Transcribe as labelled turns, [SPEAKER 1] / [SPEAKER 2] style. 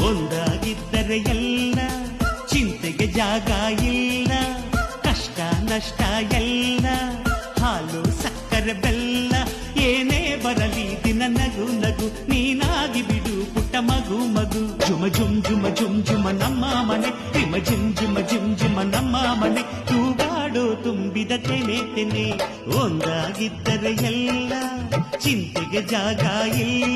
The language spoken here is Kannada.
[SPEAKER 1] ಒಂದಾಗಿದ್ದರೆ ಎಲ್ಲ ಚಿಂತೆಗೆ ಜಾಗ ಇಲ್ಲ, ಕಷ್ಟ ನಷ್ಟ ಎಲ್ಲ ಹಾಲು ಸಕ್ಕರೆ ಬೆಲ್ಲ ಏನೇ ಬರಲಿ ದಿನ ನಗು ನಗು ನೀನಾಗಿ ಬಿಡು ಪುಟ್ಟ ಮಗು ಮಗು. ಜುಮ ಜುಮ್ ಜುಮ ಜುಮ್ ಜುಮ ನಮ್ಮ ಮನೆ, ರಿಮ ಜಿಮ್ ಜಿಮ ಜಿಮ್ ಜಿಮ ನಮ್ಮ ಮನೆ, ತೂಗಾಡೋ ತುಂಬಿದ ತೆನೆ ತೆನೆ. ಒಂದಾಗಿದ್ದರೆ ಎಲ್ಲ ಚಿಂತೆಗೆ ಜಾಗ ಇಲ್ಲ,